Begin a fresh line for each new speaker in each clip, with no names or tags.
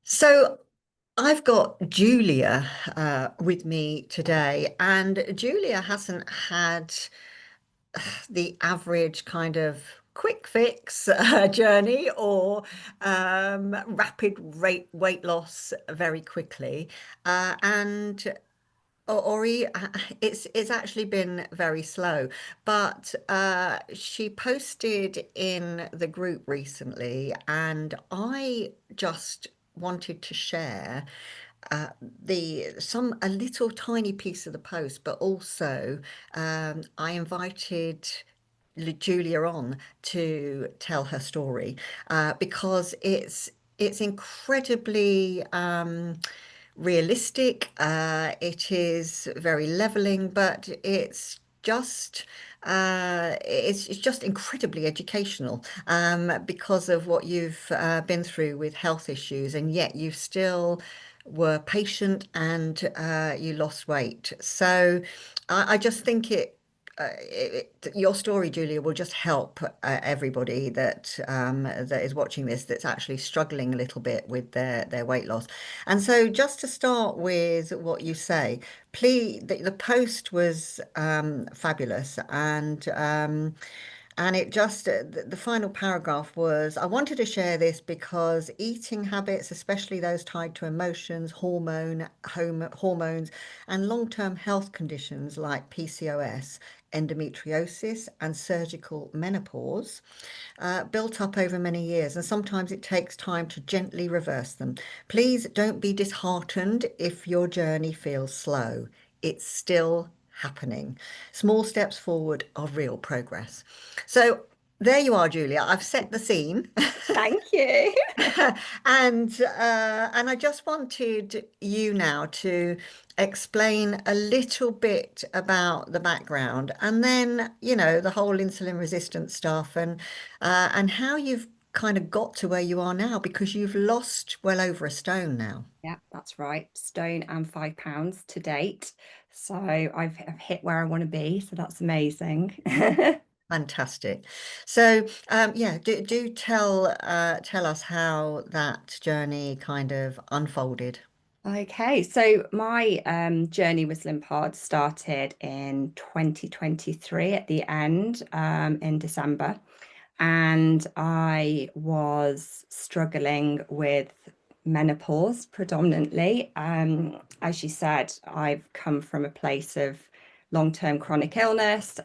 So I've got Julia with me today, and Julia hasn't had the average kind of quick fix journey or rapid rate weight loss very quickly, and it's actually been very slow. But she posted in the group recently, and I just wanted to share the some a little tiny piece of the post, but also I invited Julia on to tell her story because it's incredibly realistic. It is very leveling, but it's just incredibly educational because of what you've been through with health issues, and yet you still were patient and you lost weight. So I just think your story, Julia, will just help everybody that is watching this that's actually struggling a little bit with their weight loss. And so, just to start with what you say, please, the post was fabulous, and it just, the final paragraph was, I wanted to share this because eating habits, especially those tied to emotions, hormones, and long-term health conditions like PCOS, endometriosis, and surgical menopause, built up over many years, and sometimes it takes time to gently reverse them. Please don't be disheartened if your journey feels slow. It's still happening. Small steps forward are real progress. So there you are, Julia. I've set the scene.
Thank you.
And I just wanted you now to explain a little bit about the background, and then, the whole insulin resistance stuff, and how you've kind of got to where you are now, because you've lost well over a stone now.
Yeah, that's right. Stone and £5 to date. So I've hit where I want to be. So that's amazing.
Fantastic. So, yeah, do tell us how that journey kind of unfolded.
Okay, so my journey with Slimpod started in 2023 at the end in December. And I was struggling with menopause predominantly. As you said, I've come from a place of long-term chronic illness,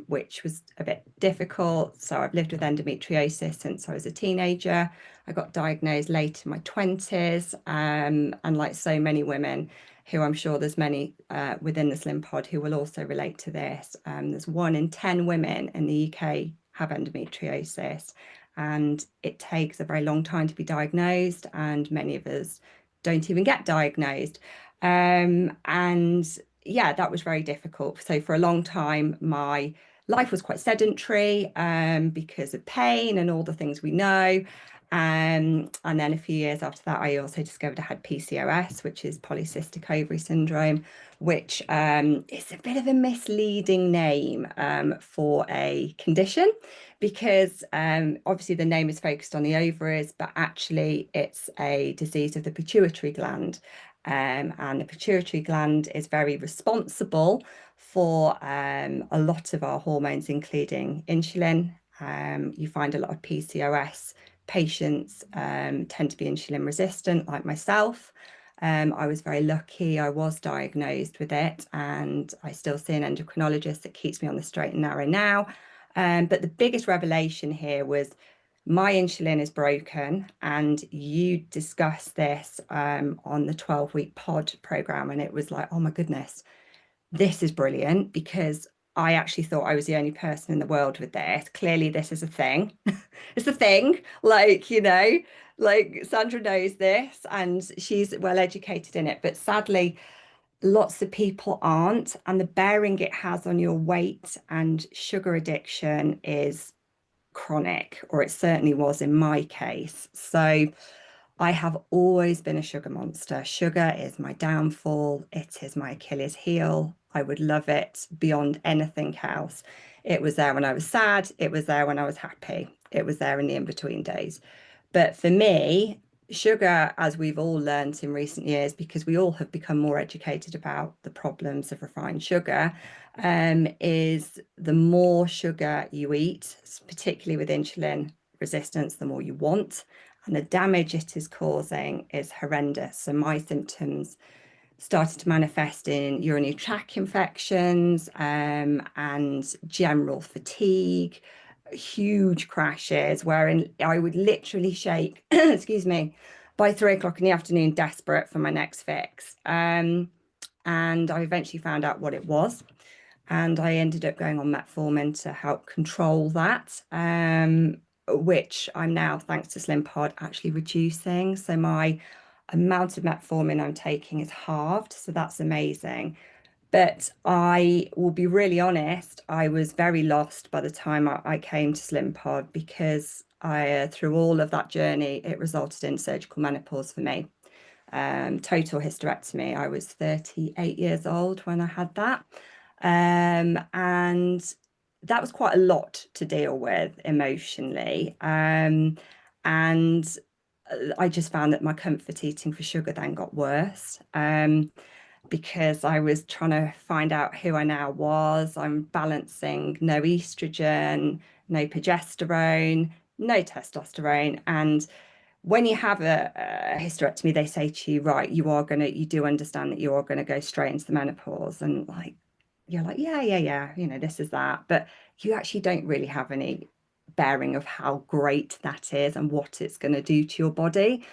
which was a bit difficult. So I've lived with endometriosis since I was a teenager. I got diagnosed late in my 20s, and like so many women, who I'm sure there's many within the Slim Pod who will also relate to this. There's 1 in 10 women in the UK have endometriosis, and it takes a very long time to be diagnosed, and many of us don't even get diagnosed. And yeah, that was very difficult. So for a long time, my life was quite sedentary because of pain and all the things we know. And then a few years after that, I also discovered I had PCOS, which is polycystic ovary syndrome, which is a bit of a misleading name for a condition because obviously the name is focused on the ovaries, but actually it's a disease of the pituitary gland. And the pituitary gland is very responsible for a lot of our hormones, including insulin. You find a lot of PCOS patients tend to be insulin resistant, like myself. I was very lucky. I was diagnosed with it, and I still see an endocrinologist that keeps me on the straight and narrow now. But the biggest revelation here was my insulin is broken, and you discussed this on the 12-week pod program, and it was like, oh my goodness, this is brilliant because I actually thought I was the only person in the world with this. Clearly, this is a thing. It's a thing. Like Sandra knows this and she's well educated in it. But sadly, lots of people aren't. And the bearing it has on your weight and sugar addiction is chronic, or it certainly was in my case. So I have always been a sugar monster. Sugar is my downfall. It is my Achilles heel. I would love it beyond anything else. It was there when I was sad. It was there when I was happy. It was there in the in-between days. But for me, sugar, as we've all learned in recent years, because we all have become more educated about the problems of refined sugar, is the more sugar you eat, particularly with insulin resistance, the more you want. And the damage it is causing is horrendous. So my symptoms started to manifest in urinary tract infections, and general fatigue, huge crashes, wherein I would literally shake, excuse me, by 3 o'clock in the afternoon, desperate for my next fix. And I eventually found out what it was. And I ended up going on metformin to help control that, which I'm now, thanks to Slimpod, actually reducing. So my amount of metformin I'm taking is halved. So that's amazing. But I will be really honest, I was very lost by the time I came to Slimpod, because through all of that journey, it resulted in surgical menopause for me. Total hysterectomy. I was 38 years old when I had that. And that was quite a lot to deal with emotionally. And I just found that my comfort eating for sugar then got worse. Because I was trying to find out who I now was. I'm balancing no estrogen, no progesterone, no testosterone. And when you have a hysterectomy, they say to you, right, you do understand that you are going to go straight into the menopause. And like, you're like, yeah, yeah, yeah, this is that. But you actually don't really have any bearing of how great that is and what it's going to do to your body.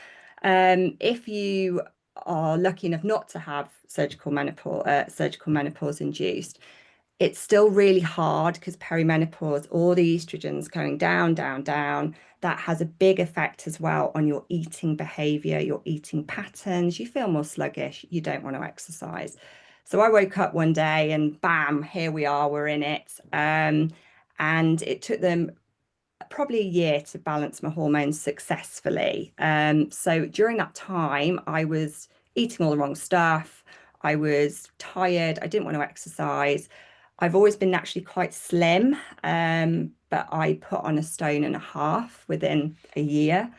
If you are lucky enough not to have surgical menopause induced, it's still really hard, because perimenopause, all the estrogens going down, down, down, that has a big effect as well on your eating behavior, your eating patterns. You feel more sluggish, you don't want to exercise. So I woke up one day and bam, here we are, we're in it. And it took them probably a year to balance my hormones successfully. So during that time, I was eating all the wrong stuff. I was tired. I didn't want to exercise. I've always been naturally quite slim, but I put on 1.5 stone within a year,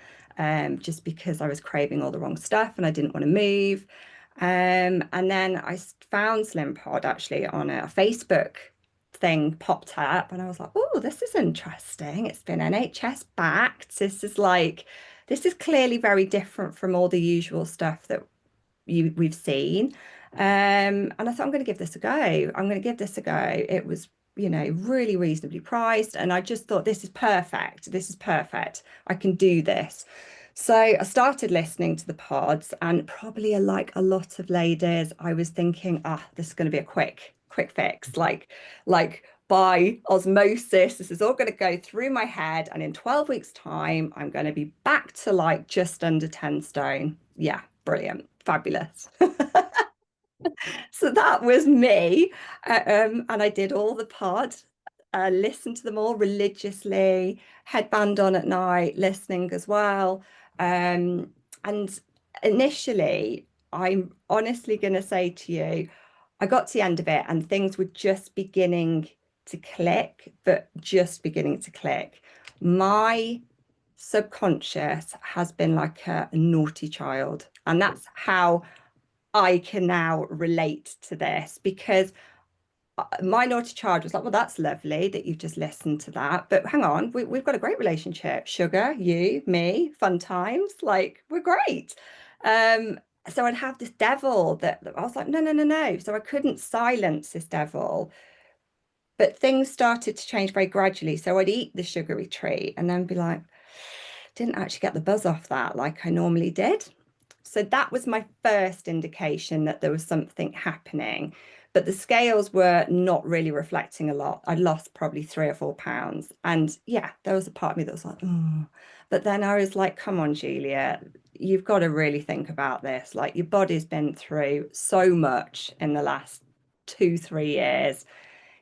just because I was craving all the wrong stuff and I didn't want to move. And then I found Slimpod actually on a Facebook thing popped up, and I was like, oh, this is interesting. It's been NHS backed. This is clearly very different from all the usual stuff that we've seen. And I thought, I'm going to give this a go. I'm going to give this a go. It was, really reasonably priced. And I just thought, this is perfect. This is perfect. I can do this. So I started listening to the pods, and probably like a lot of ladies, I was thinking, this is going to be a quick fix. Like by osmosis, this is all going to go through my head. And in 12 weeks' time, I'm going to be back to like just under 10 stone. Yeah, brilliant. Fabulous. So that was me. And I did all the pod, listened to them all religiously, headband on at night, listening as well. And initially, I'm honestly going to say to you, I got to the end of it and things were just beginning to click, but just beginning to click. My subconscious has been like a naughty child. And that's how I can now relate to this, because my naughty child was like, well, that's lovely that you've just listened to that. But hang on, we've got a great relationship. Sugar, you, me, fun times, like we're great. So I'd have this devil that I was like, no, no, no, no. So I couldn't silence this devil. But things started to change very gradually. So I'd eat the sugary treat and then be like, didn't actually get the buzz off that like I normally did. So that was my first indication that there was something happening. But the scales were not really reflecting a lot. I'd lost probably 3 or 4 pounds. And yeah, there was a part of me that was like, oh. But then I was like, come on, Julia, you've got to really think about this. Like your body's been through so much in the last 2, 3 years.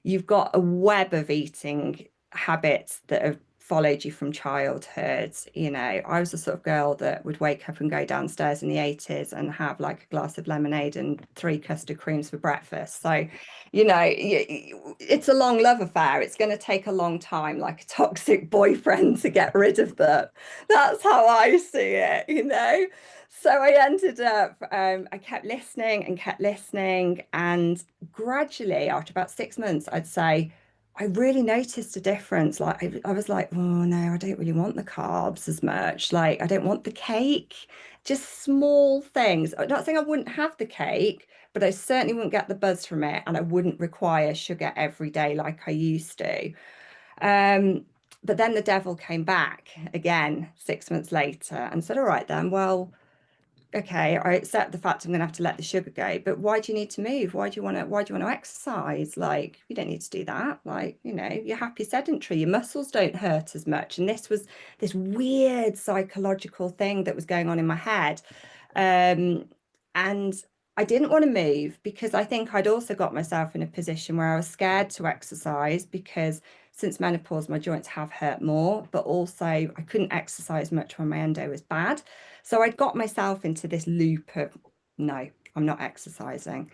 You've got a web of eating habits that have followed you from childhood. You know, I was the sort of girl that would wake up and go downstairs in the 80s and have like a glass of lemonade and three custard creams for breakfast. So, you know, it's a long love affair. It's going to take a long time, like a toxic boyfriend, to get rid of them. That's how I see it, you know? So I ended up, I kept listening, and gradually, after about 6 months, I'd say, I really noticed a difference. Like I was like, oh no, I don't really want the carbs as much. Like I don't want the cake. Just small things. I'm not saying I wouldn't have the cake, but I certainly wouldn't get the buzz from it, and I wouldn't require sugar every day like I used to. Um, but then the devil came back again 6 months later and said, all right then, well, okay, I accept the fact I'm going to have to let the sugar go, but why do you need to move? Why do you want to exercise? Like, you don't need to do that. Like, you know, you're happy sedentary, your muscles don't hurt as much. And this was this weird psychological thing that was going on in my head. Um, and I didn't want to move because I think I'd also got myself in a position where I was scared to exercise because since menopause, my joints have hurt more, but also I couldn't exercise much when my endo was bad. So I'd got myself into this loop of no, I'm not exercising.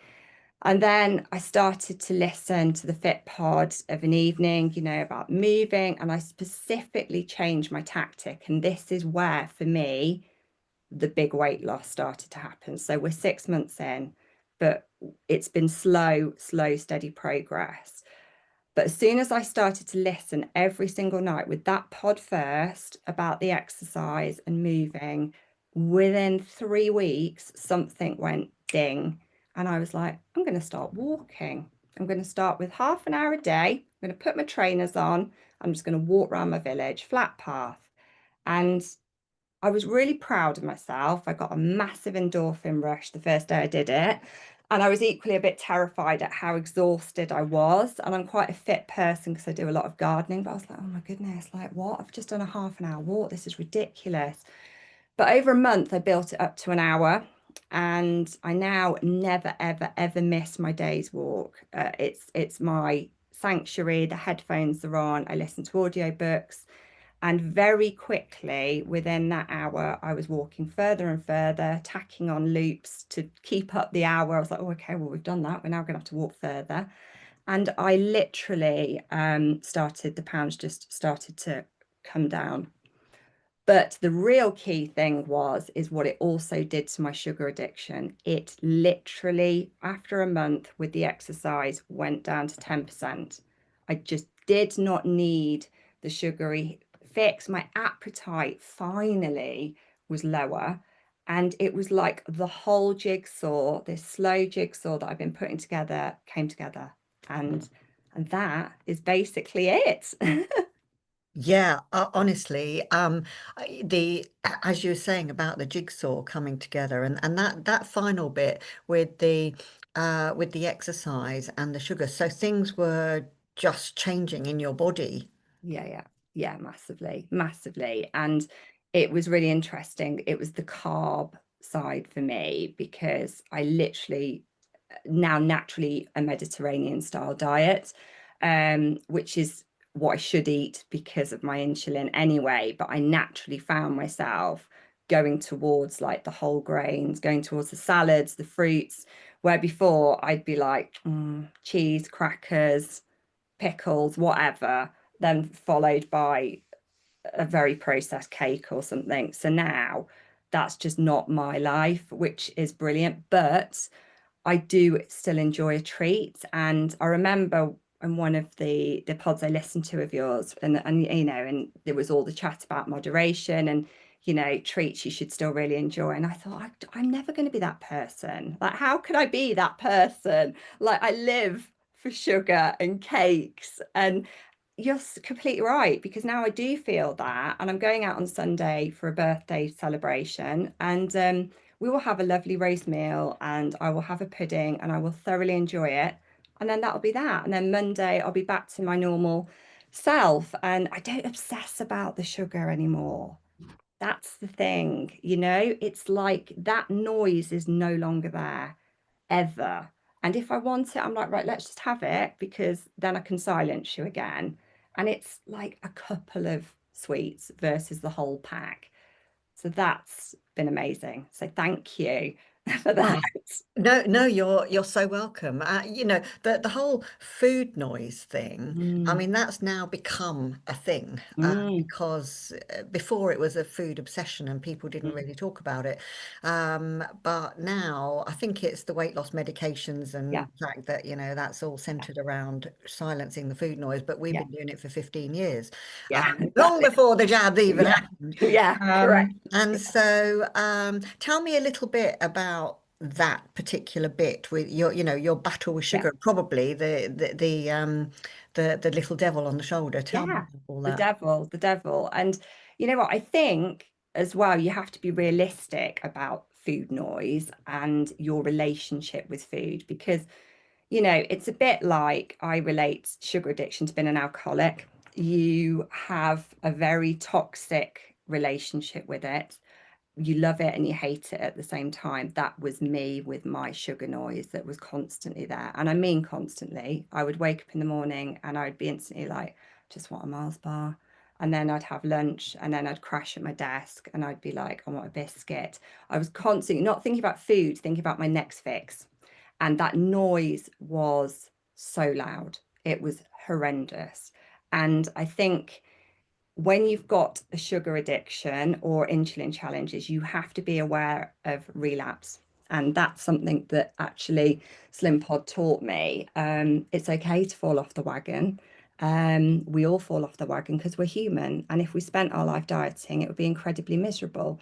And then I started to listen to the Fit Pod of an evening, you know, about moving, and I specifically changed my tactic. And this is where, for me, the big weight loss started to happen. So we're 6 months in, but it's been slow, steady progress. But as soon as I started to listen every single night with that pod first about the exercise and moving, within 3 weeks, something went ding. And I was like, I'm going to start walking. I'm going to start with half an hour a day. I'm going to put my trainers on. I'm just going to walk around my village, flat path. And I was really proud of myself. I got a massive endorphin rush the first day I did it. And I was equally a bit terrified at how exhausted I was. And I'm quite a fit person because I do a lot of gardening. But I was like, oh my goodness, like what? I've just done a half an hour walk. This is ridiculous. But over a month, I built it up to an hour. And I now never, ever, ever miss my day's walk. It's my sanctuary. The headphones are on. I listen to audiobooks. And very quickly, within that hour, I was walking further and further, tacking on loops to keep up the hour. I was like, oh, okay, well, we've done that. We're now going to have to walk further. And I literally the pounds just started to come down. But the real key thing is what it also did to my sugar addiction. It literally, after a month with the exercise, went down to 10%. I just did not need the sugary fix. My appetite finally was lower. And it was like the whole jigsaw, this slow jigsaw that I've been putting together, came together. And that is basically it.
Yeah, honestly, as you were saying about the jigsaw coming together, and that final bit with the exercise and the sugar, so things were just changing in your body.
Yeah, massively, massively. And it was really interesting. It was the carb side for me because I literally now naturally a Mediterranean style diet, which is what I should eat because of my insulin anyway. But I naturally found myself going towards like the whole grains, going towards the salads, the fruits, where before I'd be like cheese, crackers, pickles, whatever, then followed by a very processed cake or something. So now that's just not my life, which is brilliant. But I do still enjoy a treat. And I remember in one of the pods I listened to of yours, and you know, and there was all the chat about moderation and you know, treats you should still really enjoy. And I thought, I'm never going to be that person. Like, how could I be that person? Like, I live for sugar and cakes. And you're completely right, because now I do feel that. And I'm going out on Sunday for a birthday celebration. And we will have a lovely roast meal and I will have a pudding and I will thoroughly enjoy it. And then that'll be that. And then Monday, I'll be back to my normal self. And I don't obsess about the sugar anymore. That's the thing, you know, it's like that noise is no longer there ever. And if I want it, I'm like, right, let's just have it because then I can silence you again. And it's like a couple of sweets versus the whole pack. So that's been amazing. So thank you for that.
Oh, no, no, you're so welcome. You know, the whole food noise thing, I
Mm,
mean, that's now become a thing
mm,
because before it was a food obsession and people didn't
mm.
really talk about it. But now I think it's the weight loss medications and
Yeah,
the fact that, you know, that's all
yeah,
centered around silencing the food noise. But we've
yeah,
been doing it for 15 years,
yeah,
long
exactly.
before the jabs even
Yeah,
happened.
yeah, correct.
And so, tell me a little bit about that particular bit with your, you know, your battle with
Yeah,
sugar, probably the little devil on the shoulder. Tell me
yeah.
about all
The
that.
devil, the devil. And you know what? I think as well, you have to be realistic about food noise and your relationship with food because, you know, it's a bit like I relate sugar addiction to being an alcoholic. You have a very toxic relationship with it. You love it and you hate it at the same time. That was me with my sugar noise that was constantly there. And I mean constantly. I would wake up in the morning and I would be instantly like, just want a Mars bar. And then I'd have lunch and then I'd crash at my desk and I'd be like, I want a biscuit. I was constantly not thinking about food, thinking about my next fix. And that noise was so loud. It was horrendous. And I think when you've got a sugar addiction or insulin challenges, you have to be aware of relapse. And that's something that actually Slimpod taught me. It's okay to fall off the wagon. We all fall off the wagon because we're human. And if we spent our life dieting, it would be incredibly miserable.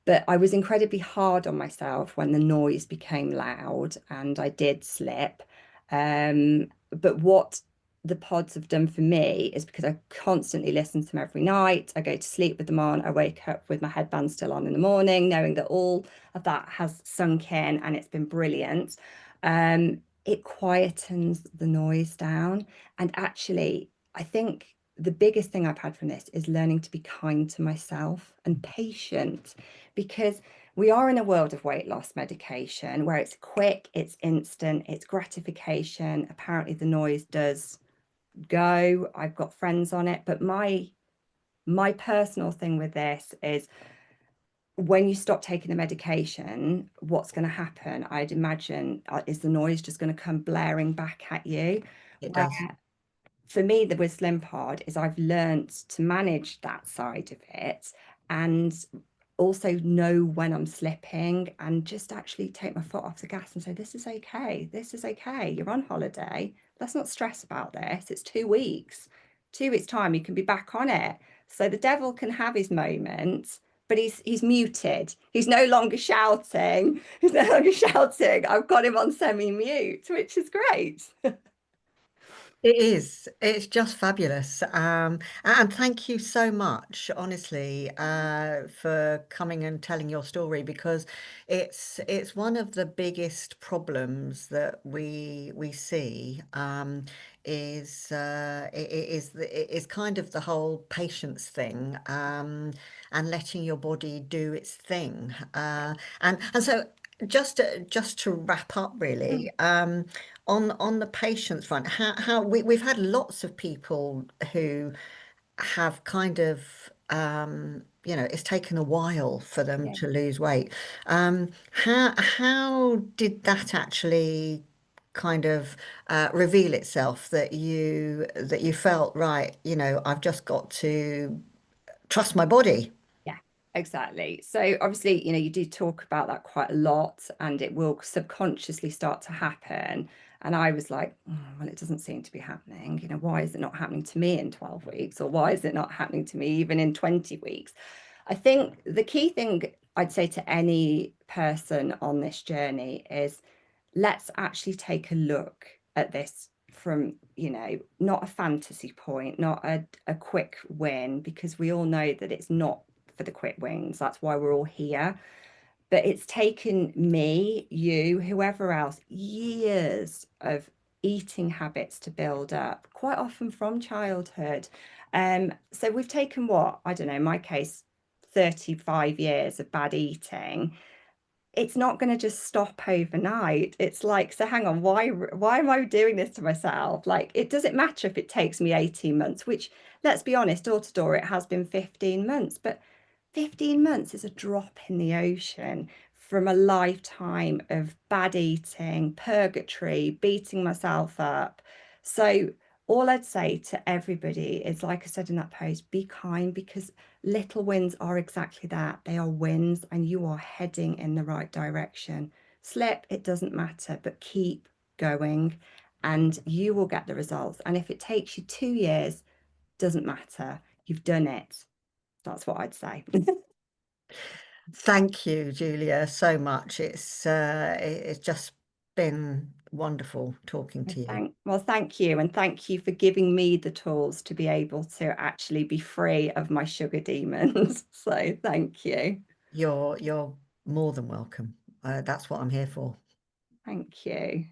But I was incredibly hard on myself when the noise became loud and I did slip. But what the pods have done for me is because I constantly listen to them every night. I go to sleep with them on. I wake up with my headband still on in the morning, knowing that all of that has sunk in and it's been brilliant. It quietens the noise down. And actually, I think the biggest thing I've had from this is learning to be kind to myself and patient because we are in a world of weight loss medication where it's quick, it's instant, it's gratification. Apparently, the noise does go. I've got friends on it, but my personal thing with this is when you stop taking the medication, what's going to happen? I'd imagine is the noise just going to come blaring back at you?
It
Where
does.
for me, the with Slimpod is I've learned to manage that side of it and also know when I'm slipping and just actually take my foot off the gas and say, this is okay. This is okay. You're on holiday. Let's not stress about this. It's 2 weeks. 2 weeks time, you can be back on it. So the devil can have his moments, but he's muted. He's no longer shouting. He's no longer shouting. I've got him on semi-mute, which is great.
It is. It's just fabulous. And thank you so much, honestly, for coming and telling your story because it's one of the biggest problems that we see is kind of the whole patience thing and letting your body do its thing. And so just to wrap up, really. On the patients front, how we've had lots of people who have kind of you know, it's taken a while for them
Yeah.
to lose weight. How did that actually kind of reveal itself that you felt right, you know, I've just got to trust my body.
Yeah, exactly. So obviously, you know, you do talk about that quite a lot and it will subconsciously start to happen. And I was like, "Oh, well, it doesn't seem to be happening. You know, why is it not happening to me in 12 weeks? Or why is it not happening to me even in 20 weeks? I think the key thing I'd say to any person on this journey is let's actually take a look at this from, you know, not a fantasy point, not a quick win, because we all know that it's not for the quick wins. That's why we're all here. But it's taken me, you, whoever else, years of eating habits to build up, quite often from childhood. So we've taken what, I don't know, in my case, 35 years of bad eating it's not going to just stop overnight. It's like, so hang on, why am I doing this to myself? Like, it doesn't matter if it takes me 18 months, which, let's be honest, door to door, it has been 15 months, but 15 months is a drop in the ocean from a lifetime of bad eating, purgatory, beating myself up. So all I'd say to everybody is, like I said in that post, be kind, because little wins are exactly that. They are wins, and you are heading in the right direction. Slip, it doesn't matter, but keep going and you will get the results. And if it takes you 2 years, doesn't matter. You've done it. That's what I'd say.
Thank you, Julia, so much. It's just been wonderful talking to you.
Thank you. And thank you for giving me the tools to be able to actually be free of my sugar demons. So thank you.
You're more than welcome. That's what I'm here for.
Thank you.